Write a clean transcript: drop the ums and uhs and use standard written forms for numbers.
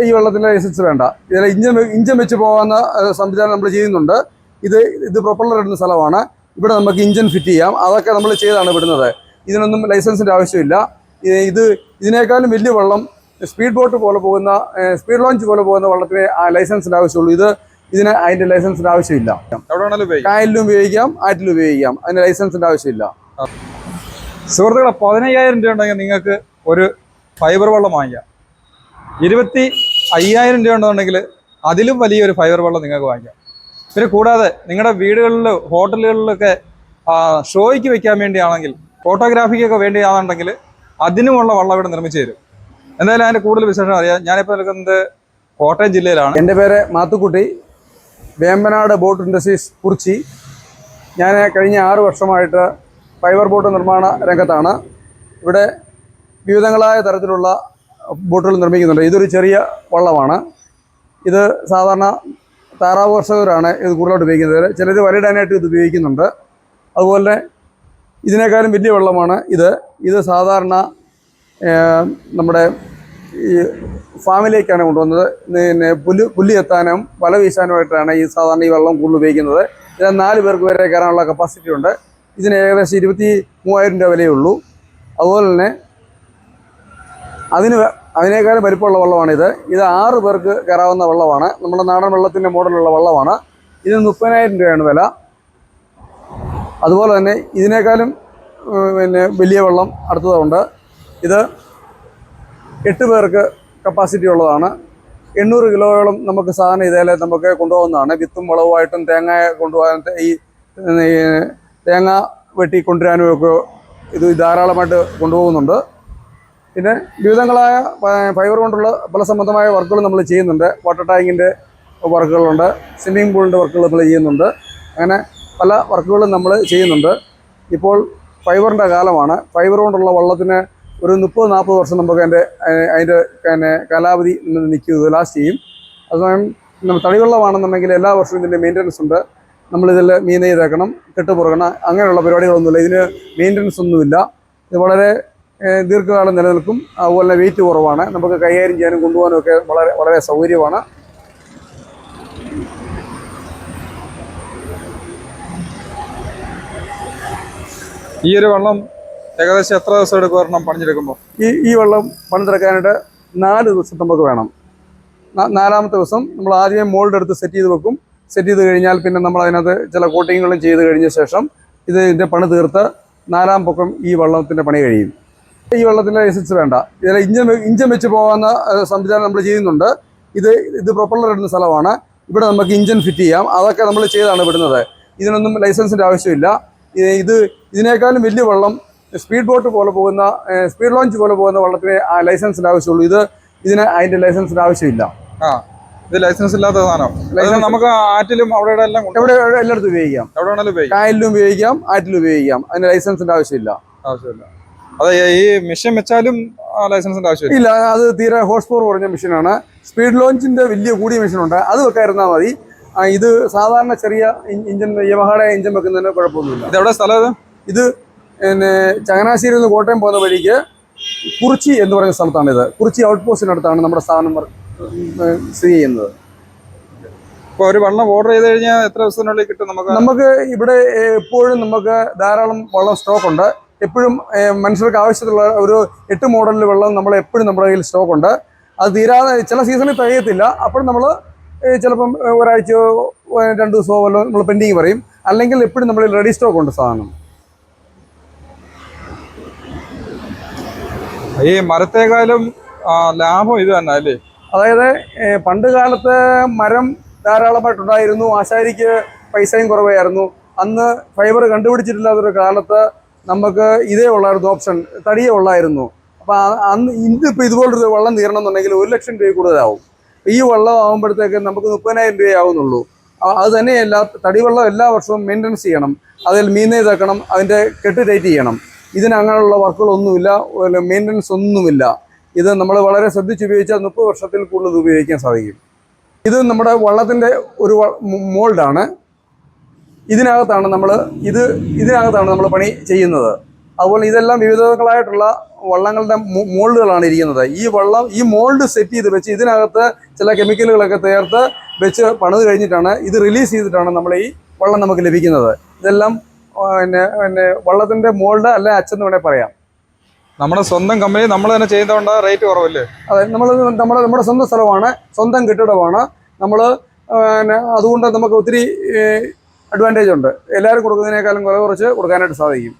ഈ വെള്ളത്തിൻ്റെ ലൈസൻസ് വേണ്ട. ഇതിൽ ഇഞ്ചൻ വെച്ച് പോകുന്ന സംവിധാനം നമ്മൾ ചെയ്യുന്നുണ്ട്. ഇത് പ്രൊപ്പല്ലർ ഇടുന്ന സ്ഥലമാണ്. ഇവിടെ നമുക്ക് ഇഞ്ചൻ ഫിറ്റ് ചെയ്യാം. അതൊക്കെ നമ്മൾ ചെയ്താണ് വിടുന്നത്. ഇതിനൊന്നും ലൈസൻസിൻ്റെ ആവശ്യമില്ല. ഇതിനേക്കാളും വലിയ വെള്ളം സ്പീഡ് ബോട്ട് പോലെ പോകുന്ന സ്പീഡ് ലോഞ്ച് പോലെ പോകുന്ന വെള്ളത്തിന് ലൈസൻസിൻ്റെ ആവശ്യമുള്ളൂ. ഇതിന് അതിൻ്റെ ലൈസൻസിൻ്റെ ആവശ്യമില്ല. കായലിലും ഉപയോഗിക്കാം, ആറ്റിലും ഉപയോഗിക്കാം. അതിന് ലൈസൻസിൻ്റെ ആവശ്യമില്ല. സുഹൃത്തുക്കളെ, 15,000 രൂപ ഉണ്ടെങ്കിൽ നിങ്ങൾക്ക് ഒരു ഫൈബർ വെള്ളം വാങ്ങിക്കാം. 25,000 രൂപ ഉണ്ടെന്നുണ്ടെങ്കിൽ അതിലും വലിയൊരു ഫൈബർ വെള്ളം നിങ്ങൾക്ക് വാങ്ങിക്കാം. പിന്നെ കൂടാതെ നിങ്ങളുടെ വീടുകളിലും ഹോട്ടലുകളിലൊക്കെ ഷോയ്ക്ക് വെക്കാൻ വേണ്ടിയാണെങ്കിൽ, ഫോട്ടോഗ്രാഫിക്കൊക്കെ വേണ്ടിയാണെന്നുണ്ടെങ്കിൽ അതിനുമുള്ള വെള്ളം ഇവിടെ നിർമ്മിച്ചു തരും. എന്തായാലും അതിൻ്റെ കൂടുതൽ വിശേഷം അറിയാം. ഞാനിപ്പോൾ നിൽക്കുന്നത് കോട്ടയം ജില്ലയിലാണ്. എൻ്റെ പേര് മാത്തുക്കുട്ടി, വേമ്പനാട് ബോട്ട് ഇൻഡസ്ട്രീസ് കുറിച്ചി. ഞാൻ കഴിഞ്ഞ 6 വർഷമായിട്ട് ഫൈബർ ബോട്ട് നിർമ്മാണ രംഗത്താണ്. ഇവിടെ വിവിധങ്ങളായ തരത്തിലുള്ള ബോട്ടുകൾ നിർമ്മിക്കുന്നുണ്ട്. ഇതൊരു ചെറിയ വള്ളമാണ്. ഇത് സാധാരണ താറാവ് കർഷകരാണ് ഇത് കൂടുതലായിട്ട് ഉപയോഗിക്കുന്നത്. ചിലർ വലയിടാനായിട്ട് ഇത് ഉപയോഗിക്കുന്നുണ്ട്. അതുപോലെ ഇതിനേക്കാളും വലിയ വെള്ളമാണ് ഇത് സാധാരണ നമ്മുടെ ഈ ഫാമിലേക്കാണ് കൊണ്ടുവന്നത്. പിന്നെ പുല്ല് എത്താനും വല വീശാനുമായിട്ടാണ് സാധാരണ ഈ വെള്ളം കൂടുതൽ ഉപയോഗിക്കുന്നത്. ഇതിന് 4 പേർക്ക് വരെ കയറാനുള്ള കപ്പാസിറ്റി ഉണ്ട്. ഇതിന് ഏകദേശം 23,000 രൂപ വിലയേ ഉള്ളൂ. അതുപോലെ തന്നെ അതിനേക്കാളും വലിപ്പമുള്ള വെള്ളമാണിത്. ഇത് 6 പേർക്ക് കയറാവുന്ന വെള്ളമാണ്. നമ്മുടെ നാടൻ വെള്ളത്തിൻ്റെ മോഡലുള്ള വെള്ളമാണ്. ഇതിന് 30,000 രൂപയാണ് വില. അതുപോലെ തന്നെ ഇതിനേക്കാളും വലിയ വെള്ളം അടുത്തതുണ്ട്. ഇത് 8 പേർക്ക് കപ്പാസിറ്റി ഉള്ളതാണ്. 800 കിലോയോളം നമുക്ക് സാധനം ഇതേലെ നമുക്ക് കൊണ്ടുപോകുന്നതാണ്. വിത്തും വളവുമായിട്ടും തേങ്ങ കൊണ്ടുപോകാൻ ഈ തേങ്ങ വെട്ടി കൊണ്ടുവരാനും ഒക്കെ ഇത് ധാരാളമായിട്ട് കൊണ്ടുപോകുന്നുണ്ട്. പിന്നെ വിവിധങ്ങളായ ഫൈബർ കൊണ്ടുള്ള പല സംബന്ധമായ വർക്കുകൾ നമ്മൾ ചെയ്യുന്നുണ്ട്. വാട്ടർ ടാങ്കിൻ്റെ വർക്കുകളുണ്ട്, സ്വിമ്മിംഗ് പൂളിൻ്റെ വർക്കുകൾ നമ്മൾ ചെയ്യുന്നുണ്ട്. അങ്ങനെ പല വർക്കുകളും നമ്മൾ ചെയ്യുന്നുണ്ട്. ഇപ്പോൾ ഫൈബറിൻ്റെ കാലമാണ്. ഫൈബർ കൊണ്ടുള്ള വള്ളത്തിന് ഒരു 30-40 വർഷം നമുക്ക് അതിൻ്റെ കാലാവധി നിൽക്കും, ലാസ്റ്റ് ചെയ്യും. അതുസമയം തടിവെള്ളമാണെന്നുണ്ടെങ്കിൽ എല്ലാ വർഷവും ഇതിൻ്റെ മെയിൻ്റനൻസ് ഉണ്ട്. നമ്മളിതിൽ മീൻ ചെയ്തേക്കണം, കെട്ടുപുറക്കണം, അങ്ങനെയുള്ള പരിപാടികളൊന്നുമില്ല. ഇതിന് മെയിൻ്റനൻസ് ഒന്നുമില്ല. ഇത് വളരെ ദീർഘകാലം നിലനിൽക്കും. അതുപോലെ തന്നെ വെയിറ്റ് കുറവാണ്. നമുക്ക് കൈകാര്യം ചെയ്യാനും കൊണ്ടുപോകാനും ഒക്കെ വളരെ സൗകര്യമാണ്. ഈ ഒരു വെള്ളം ഏകദേശം എത്ര ദിവസം എടുക്കും ഒരെണ്ണം പണിഞ്ഞെടുക്കുമ്പോൾ? ഈ വെള്ളം പണിതെടുക്കാനായിട്ട് 4 ദിവസം നമുക്ക് വേണം. 4ാമത്തെ ദിവസം നമ്മൾ ആദ്യമേ മോൾഡ് എടുത്ത് സെറ്റ് ചെയ്ത് വെക്കും. സെറ്റ് ചെയ്ത് കഴിഞ്ഞാൽ പിന്നെ നമ്മൾ അതിനകത്ത് ചില കോട്ടിങ്ങുകളും ചെയ്ത് കഴിഞ്ഞ ശേഷം ഇതിൻ്റെ പണി തീർത്ത് 4ാം പൊക്കം ഈ വെള്ളത്തിൻ്റെ പണി കഴിയും. ഈ വെള്ളത്തിൻ്റെ ലൈസൻസ് വേണ്ട. ഇതിൽ ഇഞ്ചൻ വെച്ച് പോകുന്ന സംവിധാനം നമ്മൾ ചെയ്യുന്നുണ്ട്. ഇത് പ്രൊപ്പല്ലർ ഇടുന്ന സ്ഥലമാണ്. ഇവിടെ നമുക്ക് ഇഞ്ചൻ ഫിറ്റ് ചെയ്യാം. അതൊക്കെ നമ്മൾ ചെയ്താണ് വിടുന്നത്. ഇതിനൊന്നും ലൈസൻസിൻ്റെ ആവശ്യമില്ല. ഇതിനേക്കാളും വലിയ വെള്ളം സ്പീഡ് ബോട്ട് പോലെ പോകുന്ന സ്പീഡ് ലോഞ്ച് പോലെ പോകുന്ന വെള്ളത്തിന് ലൈസൻസിൻ്റെ ആവശ്യമുള്ളൂ. ഇതിന് അതിൻ്റെ ലൈസൻസിൻ്റെ ആവശ്യമില്ല. ഇത് ലൈസൻസ് ഇല്ലാത്ത സാധനം. നമുക്ക് ആറ്റിലും അവിടെ എല്ലായിടത്തും ഉപയോഗിക്കാം. കായലിലും ഉപയോഗിക്കാം, ആറ്റിലും ഉപയോഗിക്കാം. അതിന് ലൈസൻസിൻ്റെ ആവശ്യമില്ല. അതെ, ഈ മെഷീൻ വെച്ചാലും ലൈസൻസിന്റെ ആവശ്യമില്ല. ഇല്ല, അത് തീരെ ഹോഴ്സ് പവർ കുറഞ്ഞ മെഷീനാണ്. സ്പീഡ് ലോഞ്ചിന്റെ വലിയ കൂടിയ മെഷീനുണ്ട്, അത് വെക്കാതിരുന്നാൽ മതി. ഇത് സാധാരണ ചെറിയ ഇഞ്ചൻ, യമഹയുടെ ഇഞ്ചൻ വെക്കുന്നതിന് കുഴപ്പമൊന്നുമില്ല. ഇതെവിടെ സ്ഥലം? ഇത് പിന്നെ ചങ്ങനാശ്ശേരിയിൽ നിന്ന് കോട്ടയം പോകുന്ന വഴിക്ക് കുറിച്ചി എന്ന് പറയുന്ന സ്ഥലത്താണിത്. കുറിച്ചി ഔട്ട് പോസ്റ്റിനടുത്താണ് നമ്മുടെ സ്ഥാപനം സ്ഥിതി ചെയ്യുന്നത്. ഇപ്പോൾ ഒരു വെള്ളം ഓർഡർ ചെയ്ത് കഴിഞ്ഞാൽ എത്ര ദിവസത്തിനുള്ളിൽ കിട്ടും? നമുക്ക് ഇവിടെ എപ്പോഴും നമുക്ക് ധാരാളം വെള്ളം സ്റ്റോക്ക് ഉണ്ട്. എപ്പോഴും മനുഷ്യർക്ക് ആവശ്യത്തിലുള്ള ഒരു 8 മോഡലിൽ വെള്ളം നമ്മൾ എപ്പോഴും നമ്മുടെ കയ്യിൽ സ്റ്റോക്ക് ഉണ്ട്. അത് തീരാതെ ചില സീസണിൽ തികയത്തില്ല. അപ്പോൾ നമ്മൾ ചിലപ്പം ഒരാഴ്ചയോ 2 ദിവസമോ വല്ലതും നമ്മൾ പെൻഡിങ് പറയും. അല്ലെങ്കിൽ എപ്പോഴും നമ്മൾ റെഡി സ്റ്റോക്ക് ഉണ്ട് സാധനം. ഈ മരത്തേക്കാളും ലാഭം ഇത് തന്നെ അല്ലേ? അതായത് പണ്ട് കാലത്ത് മരം ധാരാളമായിട്ടുണ്ടായിരുന്നു. ആശാരിക്ക് പൈസയും കുറവായിരുന്നു. അന്ന് ഫൈബർ കണ്ടുപിടിച്ചിട്ടില്ലാത്തൊരു കാലത്ത് നമുക്ക് ഇതേ ഉള്ളായിരുന്നു ഓപ്ഷൻ, തടിയേ ഉള്ളായിരുന്നു. അപ്പോൾ അന്ന് ഇന്നിപ്പോൾ ഇതുപോലൊരു വെള്ളം തീരണം എന്നുണ്ടെങ്കിൽ 1 ലക്ഷം രൂപ കൂടുതലാവും. ഈ വെള്ളം ആകുമ്പോഴത്തേക്ക് നമുക്ക് 30,000 രൂപയേ ആവുന്നുള്ളൂ. അത് തന്നെയല്ല, തടിവെള്ളം എല്ലാ വർഷവും മെയിൻ്റനൻസ് ചെയ്യണം. അതിൽ മീൻ തേക്കണം, അതിൻ്റെ കെട്ട് ടൈറ്റ് ചെയ്യണം. ഇതിനങ്ങനെയുള്ള വർക്കുകളൊന്നുമില്ല, മെയിൻ്റനൻസ് ഒന്നുമില്ല. ഇത് നമ്മൾ വളരെ ശ്രദ്ധിച്ചുപയോഗിച്ചാൽ 30 വർഷത്തിൽ കൂടുതൽ ഉപയോഗിക്കാൻ സാധിക്കും. ഇത് നമ്മുടെ വള്ളത്തിൻ്റെ ഒരു മോൾഡാണ്. ഇതിനകത്താണ് നമ്മൾ പണി ചെയ്യുന്നത്. അതുപോലെ ഇതെല്ലാം വിവിധങ്ങളായിട്ടുള്ള വള്ളങ്ങളുടെ മോൾഡുകളാണ് ഇരിക്കുന്നത്. ഈ മോൾഡ് സെറ്റ് ചെയ്ത് വെച്ച് ഇതിനകത്ത് ചില കെമിക്കലുകളൊക്കെ ചേർത്ത് വെച്ച് പണിത് കഴിഞ്ഞിട്ടാണ് ഇത് റിലീസ് ചെയ്തിട്ടാണ് നമ്മൾ ഈ വള്ളം നമുക്ക് ലഭിക്കുന്നത്. ഇതെല്ലാം വള്ളത്തിൻ്റെ മോൾഡ് അല്ലെ അച്ചെന്ന് വേണേൽ പറയാം. നമ്മുടെ സ്വന്തം കമ്പനി നമ്മൾ തന്നെ ചെയ്യുന്നതുകൊണ്ട് റേറ്റ് കുറവല്ലേ? അതെ, നമ്മുടെ സ്വന്തം സ്ഥലമാണ്, സ്വന്തം കെട്ടിടമാണ് നമ്മൾ. അതുകൊണ്ട് നമുക്ക് ഒത്തിരി അഡ്വാൻറ്റേജ് ഉണ്ട്. എല്ലാവരും കൊടുക്കുന്നതിനേക്കാളും കുറച്ച് കൊടുക്കാനായിട്ട് സാധിക്കും.